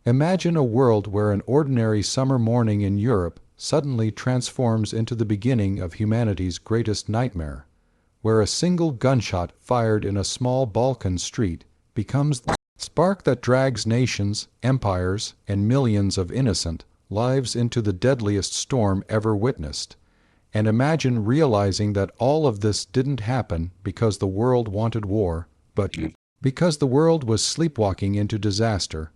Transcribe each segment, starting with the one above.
Imagine a world where an ordinary summer morning in Europe suddenly transforms into the beginning of humanity's greatest nightmare, where a single gunshot fired in a small Balkan street becomes the spark that drags nations, empires, and millions of innocent lives into the deadliest storm ever witnessed. And imagine realizing that all of this didn't happen because the world wanted war, but because the world was sleepwalking into disaster.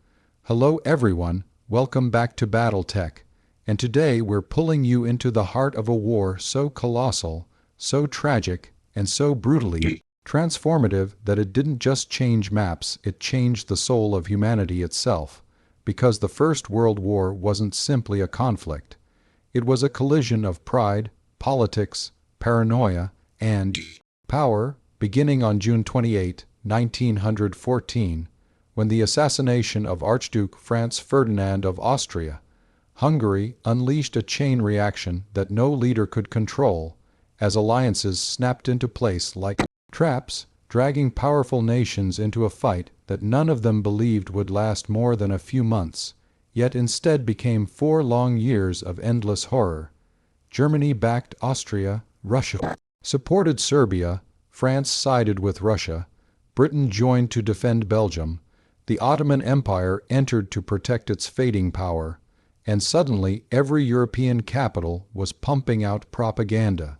Hello everyone, welcome back to BattleTech, and today we're pulling you into the heart of a war so colossal, so tragic, and so brutally transformative that it didn't just change maps, it changed the soul of humanity itself, because the First World War wasn't simply a conflict. It was a collision of pride, politics, paranoia, and power, beginning on June 28, 1914, when the assassination of Archduke Franz Ferdinand of Austria, Hungary unleashed a chain reaction that no leader could control, as alliances snapped into place like traps, dragging powerful nations into a fight that none of them believed would last more than a few months, yet instead became 4 long years of endless horror. Germany backed Austria, Russia supported Serbia, France sided with Russia, Britain joined to defend Belgium, the Ottoman Empire entered to protect its fading power, and suddenly every European capital was pumping out propaganda,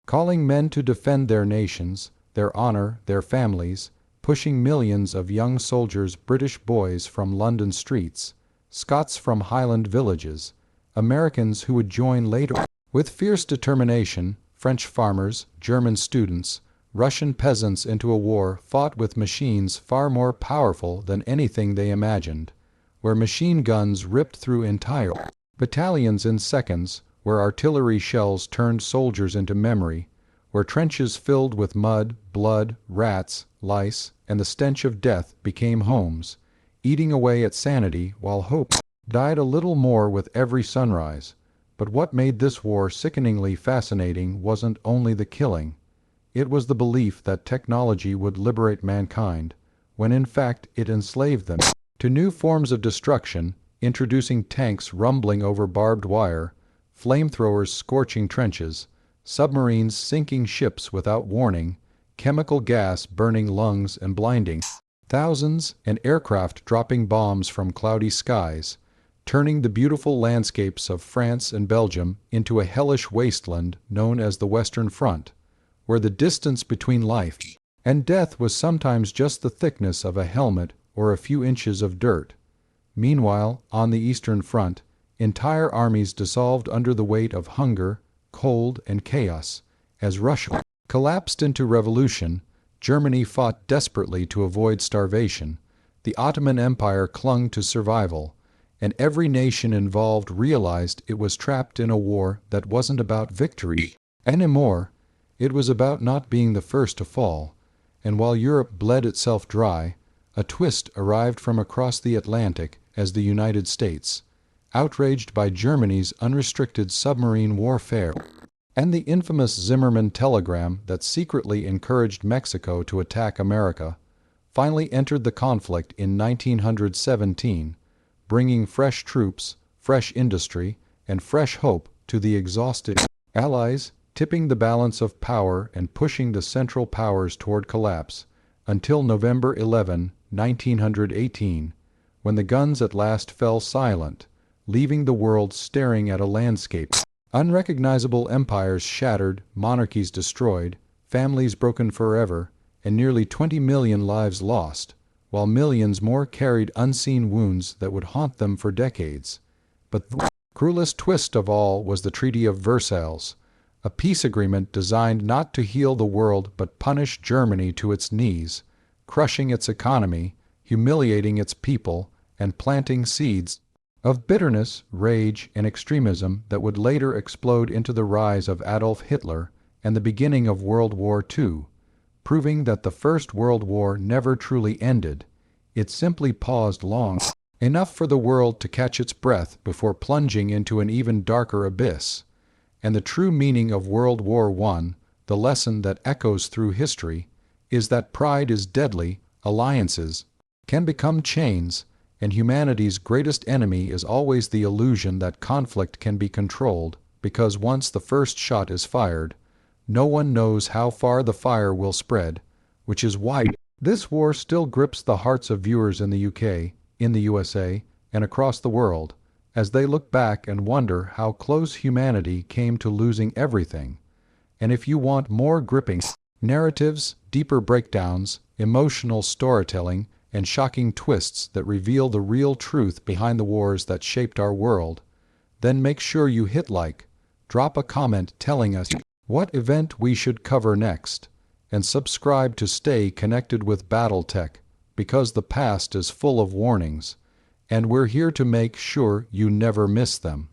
calling men to defend their nations, their honor, their families, pushing millions of young soldiers, British boys from London streets, Scots from Highland villages, Americans who would join later with fierce determination, French farmers, German students, Russian peasants into a war fought with machines far more powerful than anything they imagined, where machine guns ripped through entire battalions in seconds, where artillery shells turned soldiers into memory, where trenches filled with mud, blood, rats, lice, and the stench of death became homes, eating away at sanity while hope died a little more with every sunrise. But what made this war sickeningly fascinating wasn't only the killing. It was the belief that technology would liberate mankind, when in fact it enslaved them to new forms of destruction, introducing tanks rumbling over barbed wire, flamethrowers scorching trenches, submarines sinking ships without warning, chemical gas burning lungs and blinding thousands, and aircraft dropping bombs from cloudy skies, turning the beautiful landscapes of France and Belgium into a hellish wasteland known as the Western Front, where the distance between life and death was sometimes just the thickness of a helmet or a few inches of dirt. Meanwhile, on the Eastern Front, entire armies dissolved under the weight of hunger, cold, and chaos. As Russia collapsed into revolution, Germany fought desperately to avoid starvation, the Ottoman Empire clung to survival, and every nation involved realized it was trapped in a war that wasn't about victory anymore. It was about not being the first to fall, and while Europe bled itself dry, a twist arrived from across the Atlantic as the United States, outraged by Germany's unrestricted submarine warfare and the infamous Zimmermann telegram that secretly encouraged Mexico to attack America, finally entered the conflict in 1917, bringing fresh troops, fresh industry, and fresh hope to the exhausted Allies, tipping the balance of power and pushing the Central Powers toward collapse, until November 11, 1918, when the guns at last fell silent, leaving the world staring at a landscape. Unrecognizable empires shattered, monarchies destroyed, families broken forever, and nearly 20 million lives lost, while millions more carried unseen wounds that would haunt them for decades. But the cruelest twist of all was the Treaty of Versailles, a peace agreement designed not to heal the world but punish Germany to its knees, crushing its economy, humiliating its people, and planting seeds of bitterness, rage, and extremism that would later explode into the rise of Adolf Hitler and the beginning of World War II, proving that the First World War never truly ended. It simply paused long enough for the world to catch its breath before plunging into an even darker abyss. And the true meaning of World War I, the lesson that echoes through history, is that pride is deadly, alliances can become chains, and humanity's greatest enemy is always the illusion that conflict can be controlled, because once the first shot is fired, no one knows how far the fire will spread, which is why this war still grips the hearts of viewers in the UK, in the USA, and across the world, as they look back and wonder how close humanity came to losing everything. And if you want more gripping narratives, deeper breakdowns, emotional storytelling, and shocking twists that reveal the real truth behind the wars that shaped our world, then make sure you hit like, drop a comment telling us what event we should cover next, and subscribe to stay connected with Battletech, because the past is full of warnings, and we're here to make sure you never miss them.